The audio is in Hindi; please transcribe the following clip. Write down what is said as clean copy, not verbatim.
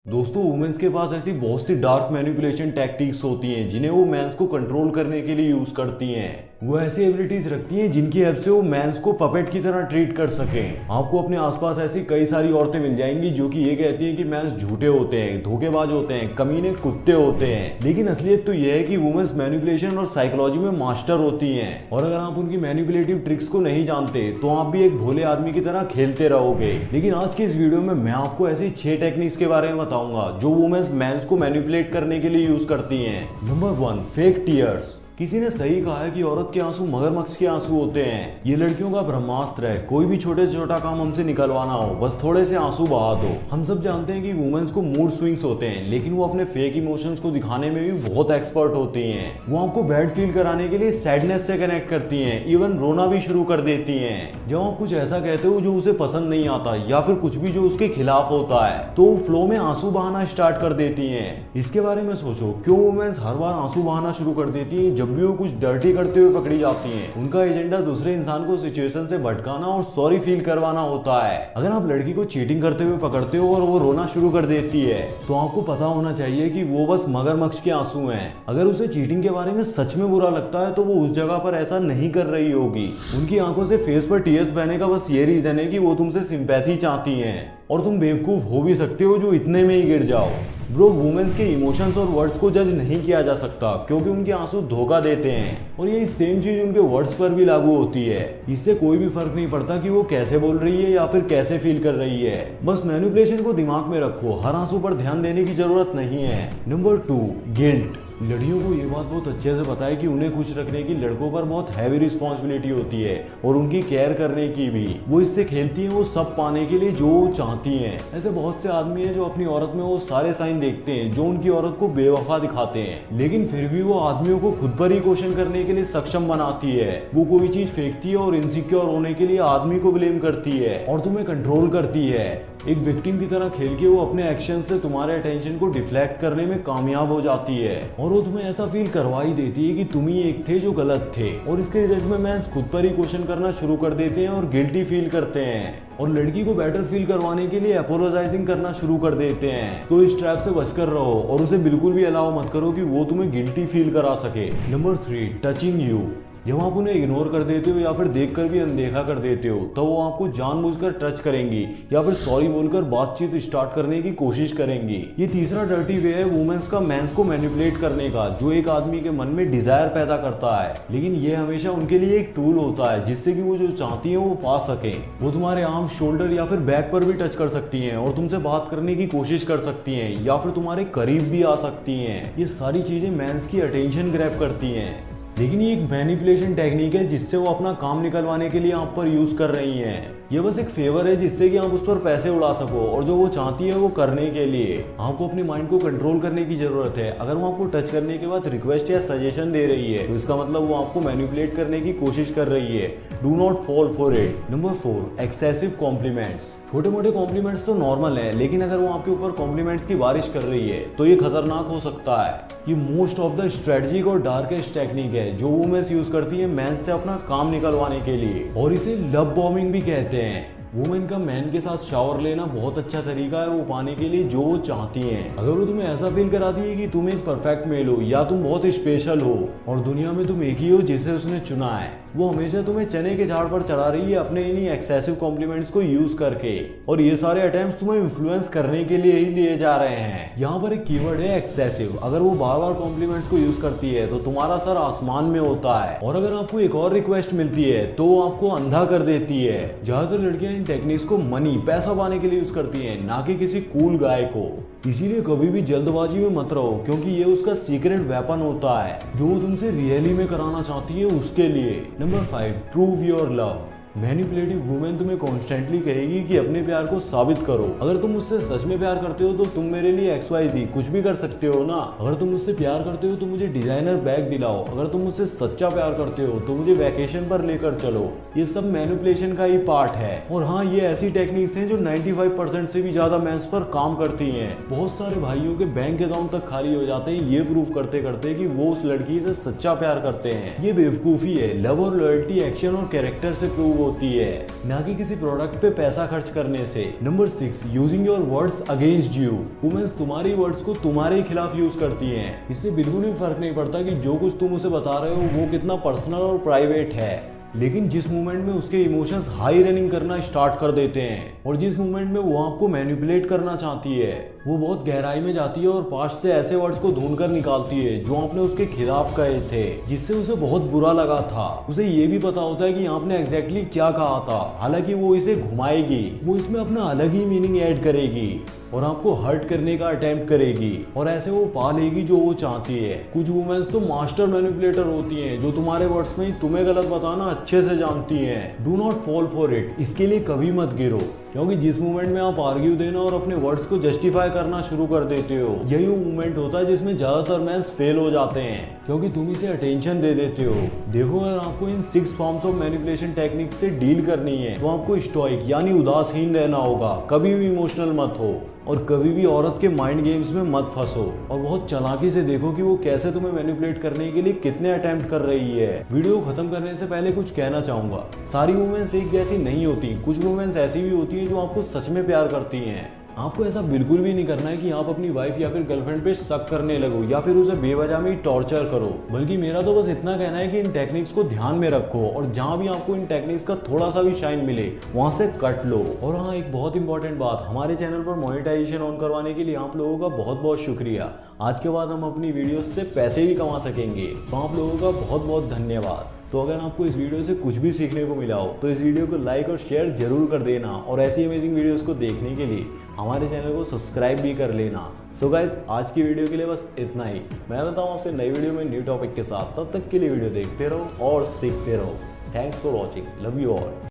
दोस्तों वुमेन्स के पास ऐसी बहुत सी डार्क मैनिपुलेशन टैक्टिक्स होती हैं जिन्हें वो मेंस को कंट्रोल करने के लिए यूज करती हैं। वो ऐसी एबिलिटीज रखती हैं जिनकी हेल्प से वो मेंस को पपेट की तरह ट्रीट कर सकें। आपको अपने आसपास ऐसी कई सारी औरतें मिल जाएंगी जो कि ये कहती हैं कि मेंस झूठे होते हैं, धोखेबाज होते हैं, कमीने कुत्ते होते हैं, लेकिन असलियत तो यह है कि वुमेन्स मैनिपुलेशन और साइकोलॉजी में मास्टर होती हैं। और अगर आप उनकी मैनिपुलेटिव ट्रिक्स को नहीं जानते तो आप भी एक भोले आदमी की तरह खेलते रहोगे। लेकिन आज की इस वीडियो में मैं आपको ऐसी 6 टेक्निक्स के बारे में बताऊंगा जो वुमेन्स मेंस को मैनिपुलेट करने के लिए यूज करती हैं। Number 1, fake tears. किसी ने सही कहा है कि औरत के आंसू मगरमच्छ के आंसू होते हैं। ये लड़कियों का ब्रह्मास्त्र है। कोई भी छोटे से छोटा काम हमसे निकलवाना हो, बस थोड़े से आंसू बहा दो। हम सब जानते हैं कि वुमेन्स को मूड स्विंग्स होते हैं, लेकिन वो अपने फेक इमोशंस को दिखाने में भी बहुत एक्सपर्ट होती हैं। वो आपको बैड फील कराने के लिए सैडनेस से कनेक्ट करती हैं, इवन रोना भी शुरू कर देती हैं। जब आप कुछ ऐसा कहते हो जो उसे पसंद नहीं आता या फिर कुछ भी जो उसके खिलाफ होता है, तो वो फ्लो में आंसू बहाना स्टार्ट कर देती हैं। इसके बारे में सोचो, क्यों वुमेन्स हर बार आंसू बहाना शुरू कर देती हैं जब भी वो कुछ डर्टी करते हुए पकड़ी जाती हैं? उनका एजेंडा दूसरे इंसान को सिचुएशन से भटकाना और सॉरी फील करवाना होता है। अगर आप लड़की को चीटिंग करते हुए पकड़ते हो और वो रोना शुरू कर देती है, तो आपको पता होना चाहिए कि वो बस मगरमच्छ के आंसू हैं। अगर उसे चीटिंग के बारे में सच में बुरा लगता है तो वो उस जगह पर ऐसा नहीं कर रही होगी। उनकी आंखों से फेस पर टीयर्स बहने का बस ये रीजन है कि वो तुमसे सिंपैथी चाहती हैं, और तुम बेवकूफ हो भी सकते हो जो इतने में ही गिर जाओ। ब्रो, वुमेन्स के इमोशंस और वर्ड्स को जज नहीं किया जा सकता क्योंकि उनके आंसू धोखा देते हैं, और ये सेम चीज उनके वर्ड्स पर भी लागू होती है। इससे कोई भी फर्क नहीं पड़ता कि वो कैसे बोल रही है या फिर कैसे फील कर रही है। बस मैनिपुलेशन को दिमाग में रखो, हर आंसू पर ध्यान देने की जरूरत नहीं है। Number 2, guilt. लड़कियों को ये बात बहुत अच्छे से पता है कि उन्हें खुश रखने की लड़कों पर बहुत हैवी रिस्पॉन्सिबिलिटी होती है, और उनकी केयर करने की भी। वो इससे खेलती हैं वो सब पाने के लिए जो वो चाहती हैं। ऐसे बहुत से आदमी हैं जो अपनी औरत में वो सारे साइन देखते हैं जो उनकी औरत को बेवफा दिखाते हैं, लेकिन फिर भी वो आदमियों को खुद पर ही क्वेश्चन करने के लिए सक्षम बनाती है। वो कोई चीज फेंकती है और इनसिक्योर होने के लिए आदमी को ब्लेम करती है और तुम्हें कंट्रोल करती है। एक विक्टिम की तरह खेल के वो अपने एक्शन से तुम्हारे अटेंशन को डिफ्लेक्ट करने में कामयाब हो जाती है, और वो तुम्हें ऐसा फील करवा ही देती है कि तुम ही एक थे जो गलत थे। और इसके रिजल्ट में मेंस खुद पर ही क्वेश्चन करना शुरू कर देते हैं और गिल्टी फील करते हैं, और लड़की को बेटर फील करवाने के लिए अपोलोजाइजिंग करना शुरू कर देते हैं। तो इस ट्रैप से बचकर रहो और उसे बिल्कुल भी अलाउ मत करो कि वो तुम्हें गिल्टी फील करा सके। Number 3, touching you. जब आप उन्हें इग्नोर कर देते हो या फिर देखकर भी अनदेखा कर देते हो, तो वो आपको जानबूझकर टच करेंगी या फिर सॉरी बोलकर बातचीत स्टार्ट करने की कोशिश करेंगी। ये तीसरा डर्टी वे है वुमेन्स का मेंस को मैनिपुलेट करने का, जो एक आदमी के मन में डिजायर पैदा करता है, लेकिन ये हमेशा उनके लिए एक टूल होता है जिससे कि वो जो चाहती है वो पा सके। वो तुम्हारे आर्म, शोल्डर या फिर बैक पर भी टच कर सकती हैं और तुमसे बात करने की कोशिश कर सकती हैं या फिर तुम्हारे करीब भी आ सकती हैं। ये सारी चीजें मेंस की अटेंशन ग्रैब करती हैं, लेकिन ये एक मैनिपुलेशन टेक्निक है जिससे वो अपना काम निकलवाने के लिए आप पर यूज कर रही हैं। ये बस एक फेवर है जिससे कि आप उस पर पैसे उड़ा सको, और जो वो चाहती है वो करने के लिए आपको अपने माइंड को कंट्रोल करने की जरूरत है। अगर वो आपको टच करने के बाद रिक्वेस्ट या सजेशन दे रही है तो इसका मतलब वो आपको मैनिपुलेट करने की कोशिश कर रही है। Do not fall for it. Number 4, excessive compliments. छोटे मोटे कॉम्प्लीमेंट्स तो नॉर्मल है, लेकिन अगर वो आपके ऊपर कॉम्प्लीमेंट्स की बारिश कर रही है तो ये खतरनाक हो सकता है। ये मोस्ट ऑफ द स्ट्रेटजिक और डार्केस्ट टेक्निक है जो वुमेन्स यूज करती है मेंस से अपना काम निकलवाने के लिए, और इसे लव बॉम्बिंग भी कहते हैं। वुमेन का मैन के साथ शावर लेना बहुत अच्छा तरीका है वो पाने के लिए जो वो चाहती हैं। अगर वो तुम्हें ऐसा फील कराती है कि तुम एक परफेक्ट मेल हो या तुम बहुत स्पेशल हो और दुनिया में तुम एक ही हो जिसे उसने चुना है, वो हमेशा तुम्हें चने के झाड़ पर चढ़ा रही है अपने इन्हीं एक्सेसिव कॉम्प्लीमेंट्स को यूज करके, और ये सारे अटेम्प्ट्स तुम्हें इन्फ्लुएंस करने के लिए ही लिए जा रहे हैं। यहाँ पर एक कीवर्ड है एक्सेसिव। अगर वो बार बार कॉम्प्लीमेंट्स को यूज करती है तो तुम्हारा सर आसमान में होता है, और अगर आपको एक और रिक्वेस्ट मिलती है तो वो आपको अंधा कर देती है। ज्यादातर लड़कियां इन टेक्निक्स को मनी, पैसा पाने के लिए यूज करती हैं, ना कि किसी कूल गाय को। इसीलिए कभी भी जल्दबाजी में मत रहो क्योंकि ये उसका सीक्रेट वेपन होता है जो वो तुमसे रियली में कराना चाहती है उसके लिए। Number 5, prove your love. Manipulative women तुम्हें कॉन्स्टेंटली कहेगी कि अपने प्यार को साबित करो। अगर तुम मुझसे सच में प्यार करते हो तो तुम मेरे लिए XYZ कुछ भी कर सकते हो ना। अगर तुम मुझसे प्यार करते हो तो मुझे डिजाइनर बैग दिलाओ। अगर तुम मुझसे सच्चा प्यार करते हो तो मुझे वैकेशन पर लेकर चलो। ये सब मैनिपुलेशन का ही पार्ट है। और हाँ, ये ऐसी टेक्निक्स हैं जो 95% से भी ज्यादा मेंस पर काम करती हैं। बहुत सारे भाइयों के बैंक अकाउंट तक खाली हो जाते हैं ये प्रूव करते करते कि वो उस लड़की से सच्चा प्यार करते हैं। ये बेवकूफी है। लव और लॉयल्टी एक्शन और कैरेक्टर से प्रूव होती है, ना कि किसी प्रोडक्ट पे पैसा खर्च करने से। Number 6, using your words against you. Women's तुम्हारी वर्ड्स को तुम्हारे खिलाफ यूज करती हैं। इससे बिल्कुल भी फर्क नहीं पड़ता कि जो कुछ तुम उसे बता रहे हो वो कितना पर्सनल और प्राइवेट है, लेकिन जिस मोमेंट में उसके इमोशंस हाई रनिंग करना स्टार्ट कर देते हैं और जिस मोमेंट में वो आपको मैनिपुलेट करना चाहती है, वो बहुत गहराई में जाती है और पास्ट से ऐसे वर्ड्स को ढूंढ कर निकालती है जो आपने उसके खिलाफ कहे थे, जिससे उसे बहुत बुरा लगा था। उसे ये भी पता होता है कि आपने एग्जैक्टली क्या कहा था, हालांकि वो इसे घुमाएगी, वो इसमें अपना अलग ही मीनिंग ऐड करेगी और आपको हर्ट करने का अटेम्प्ट करेगी और ऐसे वो पा लेगी जो वो चाहती है। कुछ वुमेन्स तो मास्टर मैनिपुलेटर होती हैं जो तुम्हारे वर्ड्स में तुम्हें गलत बताना अच्छे से जानती हैं। Do not fall for it. इसके लिए कभी मत गिरो, क्योंकि जिस मोमेंट में आप आर्ग्यू देना और अपने वर्ड्स को जस्टिफाई करना शुरू कर देते हो, यही वो मोमेंट होता है जिसमें ज्यादातर मेंस फेल हो जाते हैं, क्योंकि तुम इसे अटेंशन दे देते हो। देखो, अगर आपको इन 6 फॉर्म्स ऑफ मैनिपुलेशन टेक्निक से डील करनी है तो आपको स्टोइक यानी उदासीन रहना होगा। कभी भी इमोशनल मत हो और कभी भी औरत के माइंड गेम्स में मत फंसो और बहुत चालाकी से देखो कि वो कैसे तुम्हें मैनिपुलेट करने के लिए कितने अटेम्प्ट कर रही है। वीडियो खत्म करने से पहले कुछ कहना चाहूंगा, सारी वुमेन्स एक जैसी नहीं होती। कुछ वुमेन्स ऐसी भी होती है जो आपको सच में प्यार करती हैं। आपको ऐसा बिल्कुल भी नहीं करना है कि आप अपनी वाइफ या फिर गर्लफ्रेंड पे शक करने लगो या फिर उसे बेवजह में टॉर्चर करो। बल्कि मेरा तो बस इतना कहना है कि इन टेक्निक्स को ध्यान में रखो और जहां भी आपको इन टेक्निक्स का थोड़ा सा भी शाइन मिले वहां से कट लो। और हाँ, एक बहुत इंपॉर्टेंट बात, हमारे चैनल पर मोनेटाइजेशन ऑन करवाने के लिए आप लोगों का बहुत बहुत शुक्रिया। आज के बाद हम अपनी वीडियोस से पैसे भी कमा सकेंगे, तो आप लोगों का बहुत बहुत धन्यवाद। तो अगर आपको इस वीडियो से कुछ भी सीखने को मिला हो तो इस वीडियो को लाइक और शेयर जरूर कर देना और ऐसी अमेजिंग वीडियोस को देखने के लिए हमारे चैनल को सब्सक्राइब भी कर लेना। सो गाइस, आज की वीडियो के लिए बस इतना ही। मैं मिलता हूँ आपसे नई वीडियो में न्यू टॉपिक के साथ। तब तक के लिए वीडियो देखते रहो और सीखते रहो। Thanks for watching. Love you all.